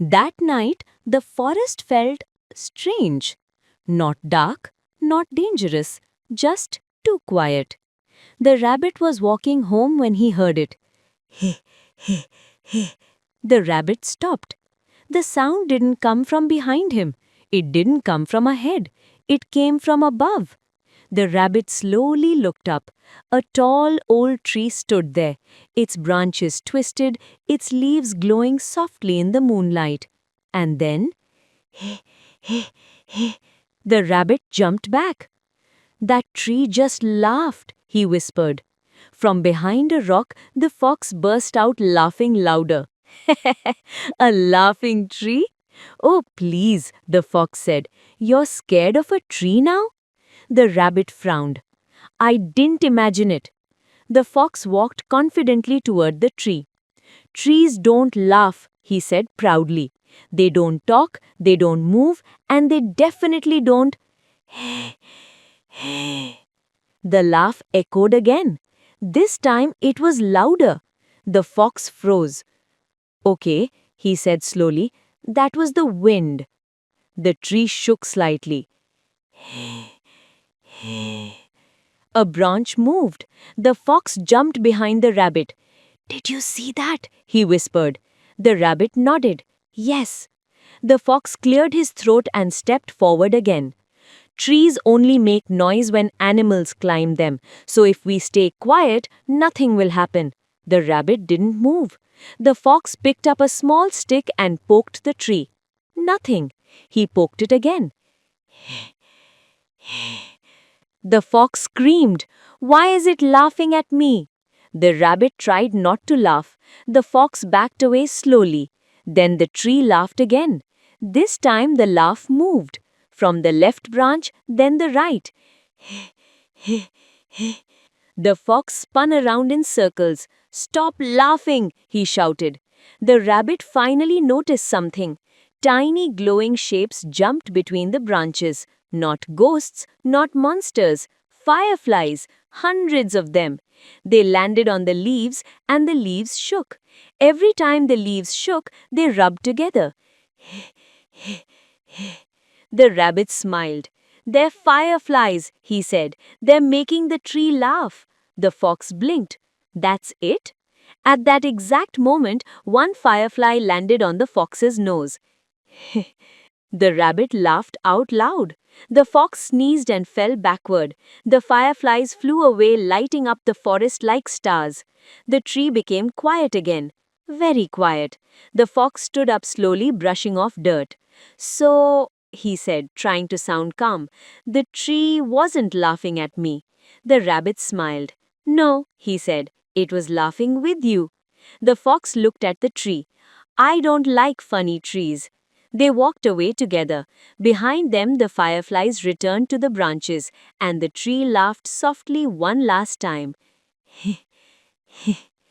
That night, the forest felt strange. Not dark, not dangerous, just too quiet. The rabbit was walking home when he heard it. Hey, hey, hey. The rabbit stopped. The sound didn't come from behind him. It didn't come from ahead. It came from above. The rabbit slowly looked up. A tall old tree stood there, its branches twisted, its leaves glowing softly in the moonlight. And then, hey, hey, hey, the rabbit jumped back. That tree just laughed, he whispered. From behind a rock, the fox burst out laughing louder. A laughing tree? Oh, please, the fox said. You're scared of a tree now? The rabbit frowned. I didn't imagine it. The fox walked confidently toward the tree. Trees don't laugh, he said proudly. They don't talk, they don't move, and they definitely don't. The laugh echoed again. This time it was louder. The fox froze. Okay, he said slowly, that was the wind. The tree shook slightly. A branch moved. The fox jumped behind the rabbit. Did you see that? He whispered. The rabbit nodded. Yes. The fox cleared his throat and stepped forward again. Trees only make noise when animals climb them, so if we stay quiet, nothing will happen. The rabbit didn't move. The fox picked up a small stick and poked the tree. Nothing. He poked it again. The fox screamed, Why is it laughing at me? The rabbit tried not to laugh. The fox backed away slowly. Then the tree laughed again. This time the laugh moved. From the left branch, then the right. The fox spun around in circles. Stop laughing, he shouted. The rabbit finally noticed something. Tiny glowing shapes jumped between the branches. Not ghosts, not monsters, fireflies, hundreds of them. They landed on the leaves and the leaves shook. Every time the leaves shook, they rubbed together. The rabbit smiled. They're fireflies, he said. They're making the tree laugh. The fox blinked. That's it? At that exact moment, one firefly landed on the fox's nose. The rabbit laughed out loud. The fox sneezed and fell backward. The fireflies flew away, lighting up the forest like stars. The tree became quiet again. Very quiet. The fox stood up slowly, brushing off dirt. So, he said, trying to sound calm, the tree wasn't laughing at me. The rabbit smiled. No, he said, it was laughing with you. The fox looked at the tree. I don't like funny trees. They walked away together. Behind them, the fireflies returned to the branches, and the tree laughed softly one last time.